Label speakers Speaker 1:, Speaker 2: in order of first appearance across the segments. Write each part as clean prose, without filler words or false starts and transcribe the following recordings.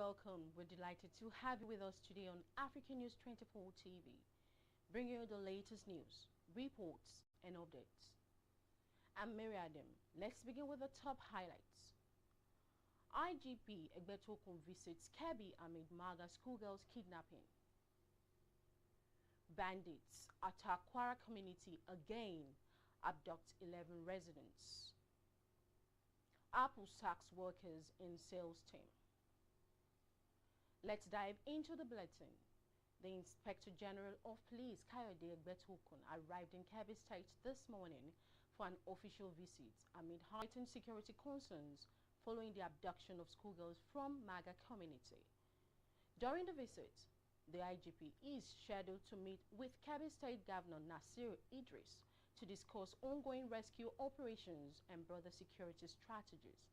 Speaker 1: welcome. We're delighted to have you with us today on African News 24 TV, bringing you the latest news, reports, and updates. I'm Mary Adam. Let's begin with the top highlights. IGP Egbetokun visits Kebbi amid Maga Schoolgirls kidnapping. Bandits attack Kwara community again, abduct 11 residents. Apple sacks workers in sales team. Let's dive into the bulletin. The Inspector General of Police, Egbetokun, arrived in Kebbi State this morning for an official visit amid heightened security concerns following the abduction of schoolgirls from Maga community. During the visit, the IGP is scheduled to meet with Kebbi State Governor Nasir Idris to discuss ongoing rescue operations and broader security strategies.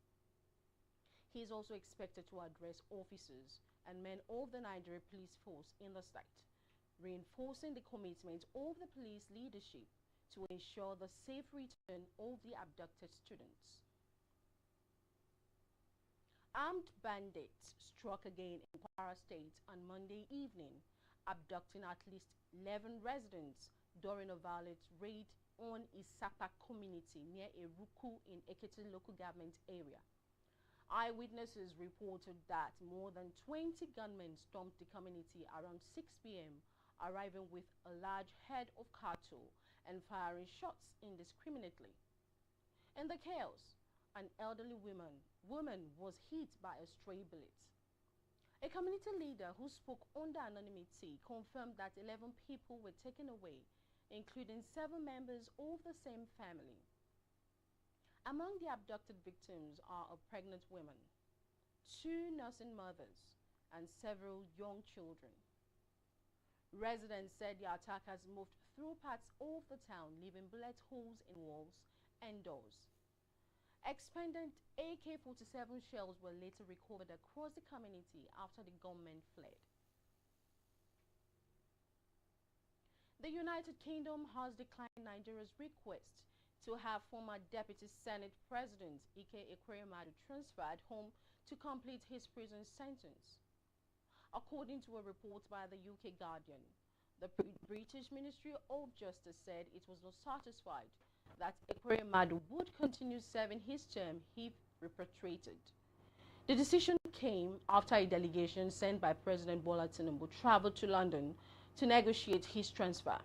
Speaker 1: He is also expected to address officers and men of the Nigerian police force in the state, reinforcing the commitment of the police leadership to ensure the safe return of the abducted students. Armed bandits struck again in Kwara State on Monday evening, abducting at least 11 residents during a violent raid on Isapa community near Eruku in Ekiti local government area. Eyewitnesses reported that more than 20 gunmen stormed the community around 6 p.m., arriving with a large herd of cattle and firing shots indiscriminately. In the chaos, an elderly woman was hit by a stray bullet. A community leader who spoke under anonymity confirmed that 11 people were taken away, including 7 members of the same family. Among the abducted victims are a pregnant woman, 2 nursing mothers, and several young children. Residents said the attackers moved through parts of the town, leaving bullet holes in walls and doors. Expended AK-47 shells were later recovered across the community after the gunmen fled. The United Kingdom has declined Nigeria's request to have former Deputy Senate President Ike Ekweremadu transferred home to complete his prison sentence. According to a report by the UK Guardian, the British Ministry of Justice said it was not satisfied that Ekweremadu would continue serving his term if repatriated. The decision came after a delegation sent by President Bola Tinubu traveled to London to negotiate his transfer.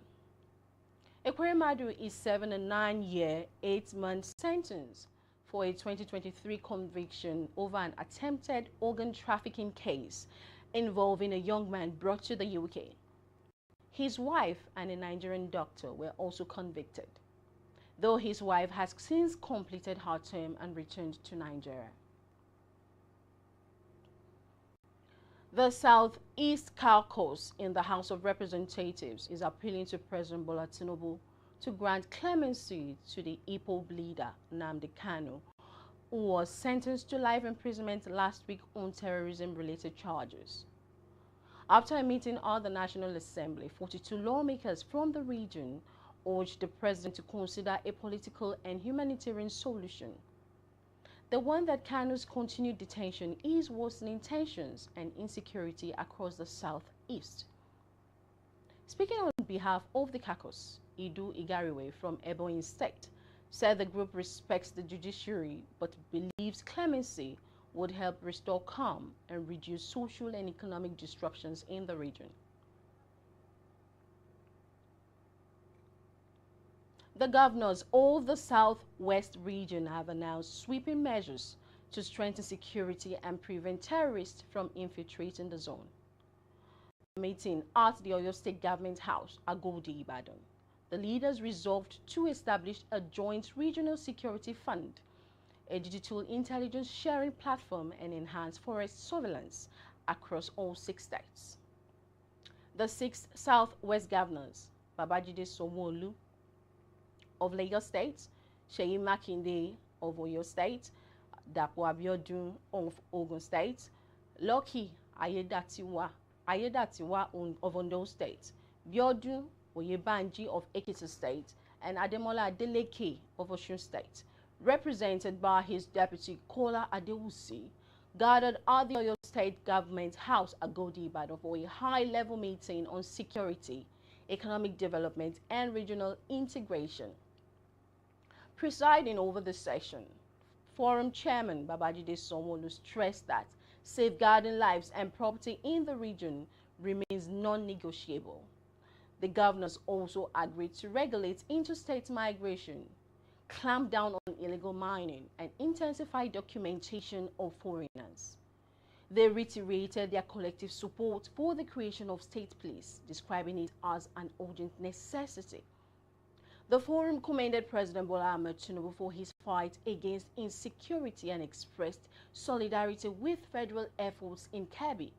Speaker 1: Ekweremadu is serving a 9-year, 8-month sentence for a 2023 conviction over an attempted organ trafficking case involving a young man brought to the UK. His wife and a Nigerian doctor were also convicted, though his wife has since completed her term and returned to Nigeria. The Southeast Caucus in the House of Representatives is appealing to President Bola Tinubu to grant clemency to the IPOB leader Nnamdi Kanu, who was sentenced to life imprisonment last week on terrorism-related charges. After a meeting at the National Assembly, 42 lawmakers from the region urged the president to consider a political and humanitarian solution. The one that Kanu's continued detention is worsening tensions and insecurity across the southeast. Speaking on behalf of the caucus, Idu Igariwe from Ebonyi State said the group respects the judiciary but believes clemency would help restore calm and reduce social and economic disruptions in the region. The governors of the Southwest region have announced sweeping measures to strengthen security and prevent terrorists from infiltrating the zone. Meeting at the Oyo State Government House, Agodi, Ibadan, the leaders resolved to establish a joint regional security fund, a digital intelligence sharing platform, and enhance forest surveillance across all 6 states. The 6 Southwest governors, Babajide Sanwo-Olu of Lagos State, Seyi Makinde of Oyo State, Dapo Abiodun of Ogun State, Lucky Ayedatiwa of Ondo State, Biodun Oyebanji of Ekiti State, and Ademola Adeleke of Osun State, represented by his deputy Kola Adewusi, gathered at the Oyo State Government House at Ibadan for a high-level meeting on security, economic development, and regional integration. Presiding over the session, Forum Chairman Babajide Sanwo-Olu stressed that safeguarding lives and property in the region remains non-negotiable. The governors also agreed to regulate interstate migration, clamp down on illegal mining, and intensify documentation of foreigners. They reiterated their collective support for the creation of state police, describing it as an urgent necessity. The forum commended President Bola Ahmed Tinubu for his fight against insecurity and expressed solidarity with federal efforts in Kebbi,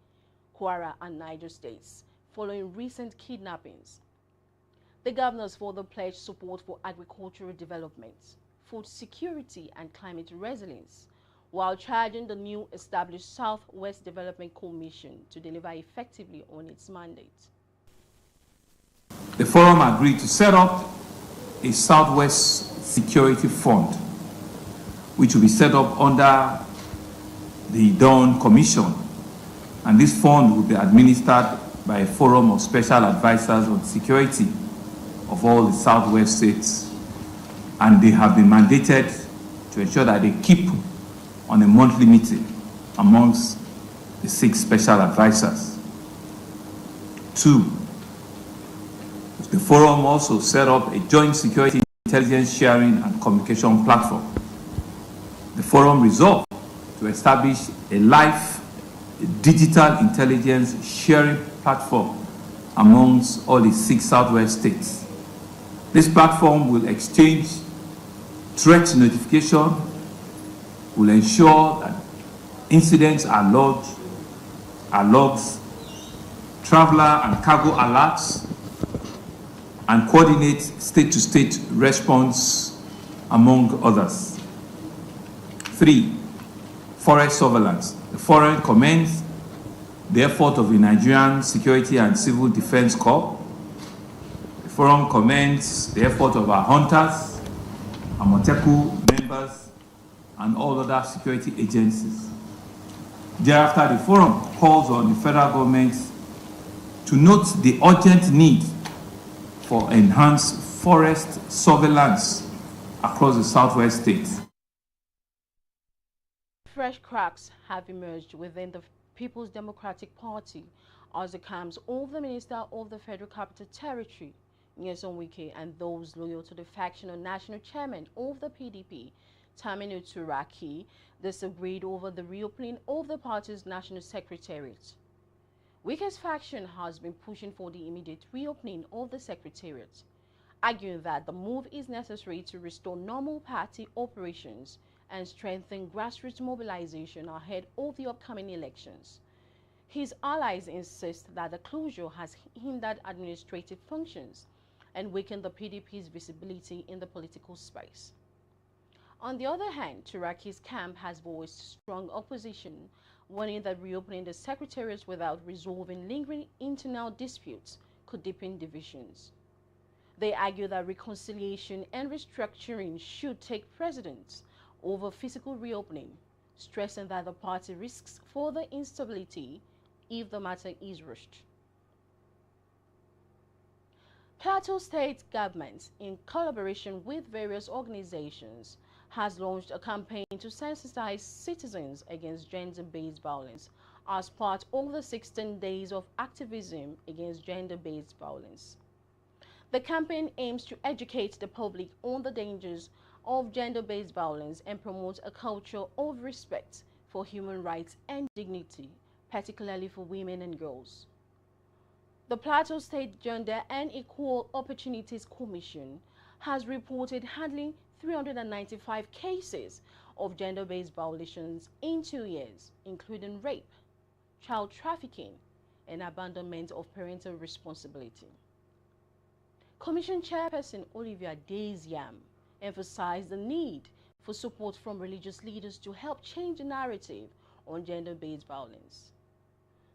Speaker 1: Kwara, and Niger states following recent kidnappings. The governors further pledged support for agricultural development, food security, and climate resilience, while charging the new established Southwest Development Commission to deliver effectively on its mandate.
Speaker 2: The forum agreed to set up a Southwest Security Fund, which will be set up under the Dawn Commission, and this fund will be administered by a forum of special advisors on security of all the Southwest states, and they have been mandated to ensure that they keep on a monthly meeting amongst the 6 special advisors. 2, the forum also set up a joint security intelligence sharing and communication platform. The forum resolved to establish a live digital intelligence sharing platform amongst all the 6 Southwest states. This platform will exchange threat notification, will ensure that incidents are logged, traveler and cargo alerts, and coordinate state-to-state response, among others. 3, forest surveillance. The forum commends the effort of the Nigerian Security and Civil Defense Corps. The forum commends the effort of our hunters, Amoteku members, and all other security agencies. Thereafter, the forum calls on the federal government to note the urgent need for enhanced forest surveillance across the Southwest states.
Speaker 1: Fresh cracks have emerged within the People's Democratic Party as it comes of the Minister of the Federal Capital Territory, Wike, and those loyal to the factional national chairman of the PDP, Turaki, disagreed over the reopening of the party's national secretariat. Wike's faction has been pushing for the immediate reopening of the secretariat, arguing that the move is necessary to restore normal party operations and strengthen grassroots mobilization ahead of the upcoming elections. His allies insist that the closure has hindered administrative functions and weakened the PDP's visibility in the political space. On the other hand, Turaki's camp has voiced strong opposition, warning that reopening the secretariat without resolving lingering internal disputes could deepen divisions. They argue that reconciliation and restructuring should take precedence over physical reopening, stressing that the party risks further instability if the matter is rushed. Plateau State government, in collaboration with various organizations, has launched a campaign to sensitize citizens against gender-based violence as part of the 16 days of activism against gender-based violence. The campaign aims to educate the public on the dangers of gender-based violence and promote a culture of respect for human rights and dignity, particularly for women and girls. The Plateau State Gender and Equal Opportunities Commission has reported handling 395 cases of gender-based violations in 2 years, including rape, child trafficking, and abandonment of parental responsibility. Commission Chairperson Olivia Daziam emphasized the need for support from religious leaders to help change the narrative on gender-based violence.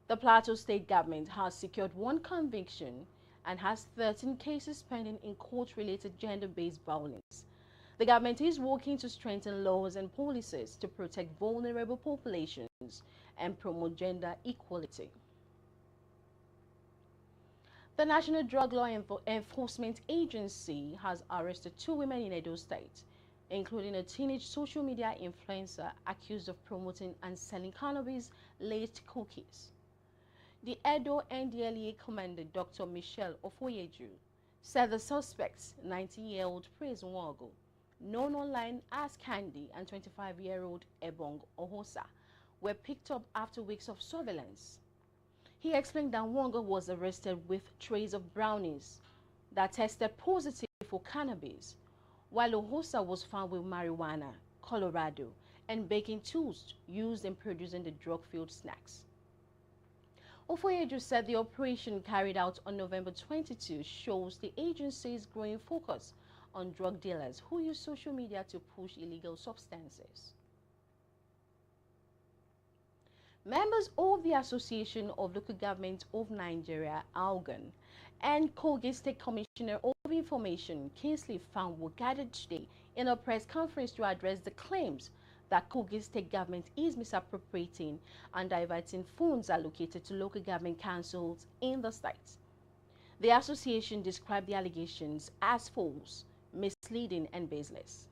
Speaker 1: The Plateau State government has secured 1 conviction and has 13 cases pending in court-related gender-based violence. The government is working to strengthen laws and policies to protect vulnerable populations and promote gender equality. The National Drug Law Enforcement Agency has arrested 2 women in Edo State, including a teenage social media influencer accused of promoting and selling cannabis-laced cookies. The Edo NDLEA commander, Dr. Michelle Ofoyeju, said the suspects, 19-year-old Praise Nwago, known online as Candy, and 25-year-old Ebong Ohosa, were picked up after weeks of surveillance. He explained that Nwago was arrested with trays of brownies that tested positive for cannabis, while Ohosa was found with marijuana, Colorado, and baking tools used in producing the drug-filled snacks. Ofoyeju said the operation carried out on November 22 shows the agency's growing focus on drug dealers who use social media to push illegal substances. Members of the Association of Local Governments of Nigeria, ALGON, and KOGI State Commissioner of Information, Kingsley Fan, were gathered today in a press conference to address the claims that Kogi State government is misappropriating and diverting funds allocated to local government councils in the state. The association described the allegations as false, misleading, and baseless.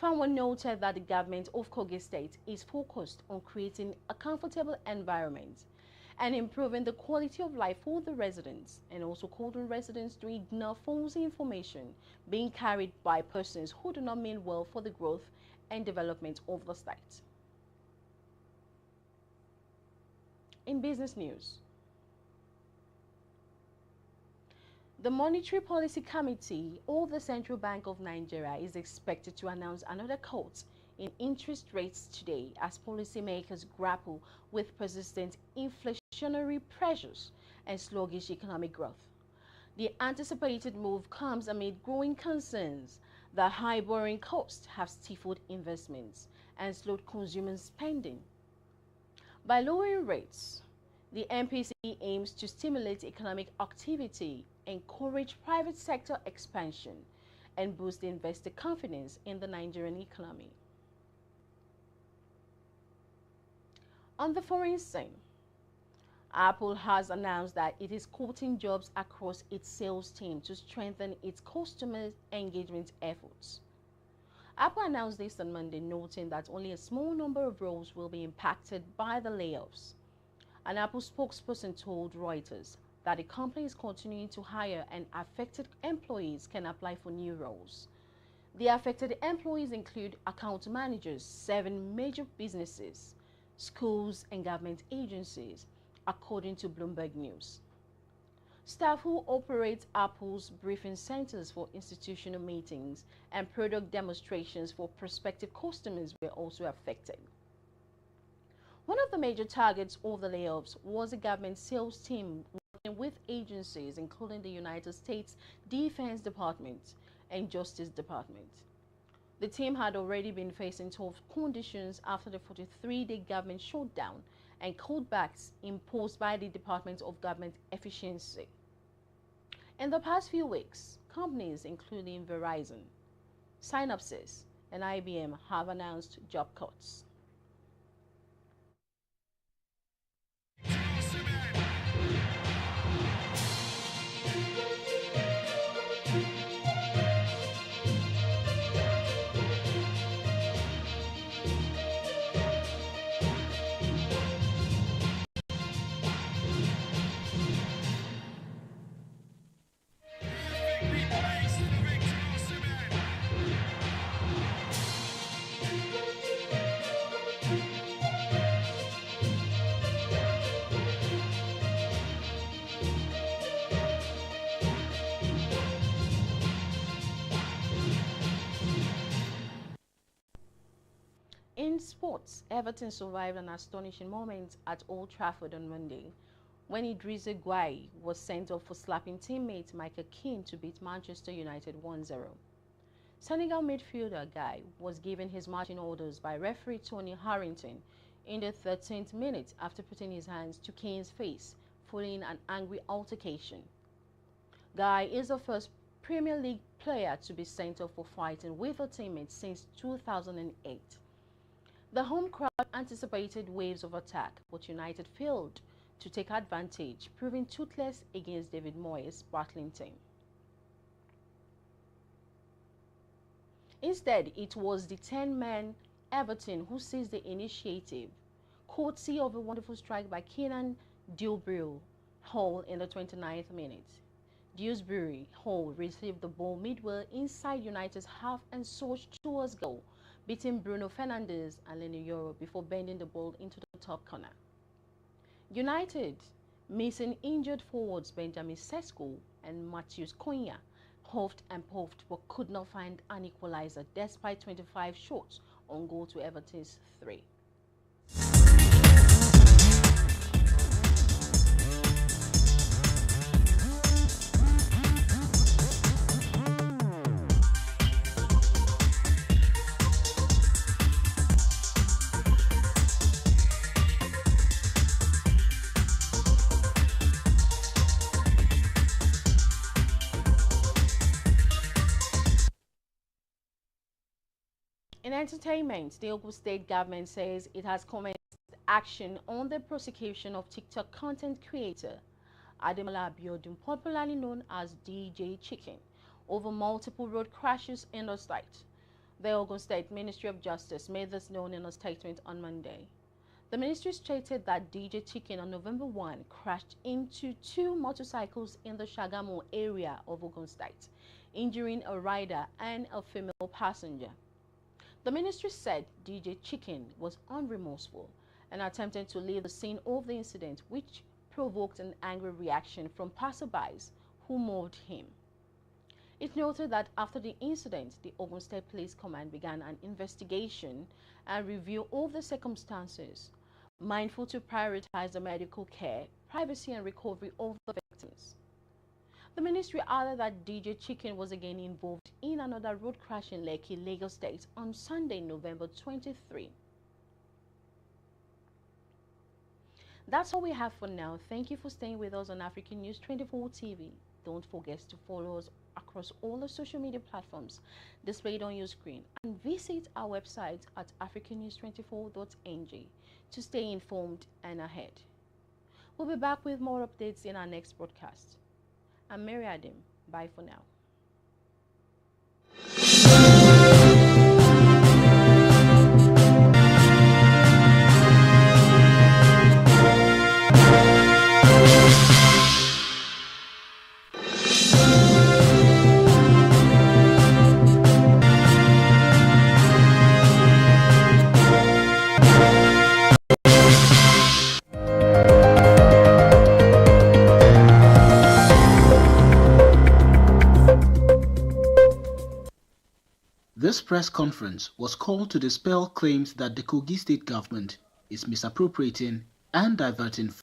Speaker 1: Fanwa noted that the government of Kogi State is focused on creating a comfortable environment and improving the quality of life for the residents, and also called on residents to ignore false information being carried by persons who do not mean well for the growth and development of the state. In business news, the Monetary Policy Committee of the Central Bank of Nigeria is expected to announce another cut in interest rates today as policymakers grapple with persistent inflationary pressures and sluggish economic growth. The anticipated move comes amid growing concerns that high borrowing costs have stifled investments and slowed consumer spending. By lowering rates, the MPC aims to stimulate economic activity, encourage private sector expansion, and boost investor confidence in the Nigerian economy. On the foreign scene, Apple has announced that it is cutting jobs across its sales team to strengthen its customer engagement efforts. Apple announced this on Monday, noting that only a small number of roles will be impacted by the layoffs. An Apple spokesperson told Reuters that the company is continuing to hire and affected employees can apply for new roles. The affected employees include account managers, 7 major businesses, schools, and government agencies, according to Bloomberg News. Staff who operate Apple's briefing centers for institutional meetings and product demonstrations for prospective customers were also affected. One of the major targets of the layoffs was a government sales team working with agencies including the United States Defense Department and Justice Department. The team had already been facing tough conditions after the 43-day government shutdown and cutbacks imposed by the Department of Government Efficiency. In the past few weeks, companies including Verizon, Synopsys, and IBM have announced job cuts. In sports, Everton survived an astonishing moment at Old Trafford on Monday when Idrissa Gueye was sent off for slapping teammate Michael Keane to beat Manchester United 1-0. Senegal midfielder Gueye was given his marching orders by referee Tony Harrington in the 13th minute after putting his hands to Keane's face following an angry altercation. Gueye is the first Premier League player to be sent off for fighting with a teammate since 2008. The home crowd anticipated waves of attack, but United failed to take advantage, proving toothless against David Moyes' battling team. Instead, it was the 10-man Everton who seized the initiative, courtesy of a wonderful strike by Kenan Dewsbury Hall in the 29th minute. Dewsbury Hall received the ball midway inside United's half and surged towards goal, beating Bruno Fernandes and Lenny Yoro before bending the ball into the top corner. United, missing injured forwards Benjamin Sesko and Matheus Cunha, huffed and puffed but could not find an equalizer despite 25 shots on goal to Everton's 3. In entertainment, the Ogun state government says it has commenced action on the prosecution of TikTok content creator Ademola Abiodun, popularly known as DJ Chicken, over multiple road crashes in the state. The Ogun State Ministry of Justice made this known in a statement on Monday. The ministry stated that DJ Chicken on November 1 crashed into 2 motorcycles in the Shagamu area of Ogun State, injuring a rider and a female passenger. The ministry said DJ Chicken was unremorseful and attempted to leave the scene of the incident, which provoked an angry reaction from passerbys who mobbed him. It noted that after the incident, the Ogun State Police Command began an investigation and review of the circumstances, mindful to prioritize the medical care, privacy and recovery of the victims. The ministry added that DJ Chicken was again involved in another road crash in Lekki, Lagos State on Sunday, November 23. That's all we have for now. Thank you for staying with us on African News 24 TV. Don't forget to follow us across all the social media platforms displayed on your screen and visit our website at africannews24.ng to stay informed and ahead. We'll be back with more updates in our next broadcast. I'm Mary Adam. Bye for now.
Speaker 3: This press conference was called to dispel claims that the KOGI state government is misappropriating and diverting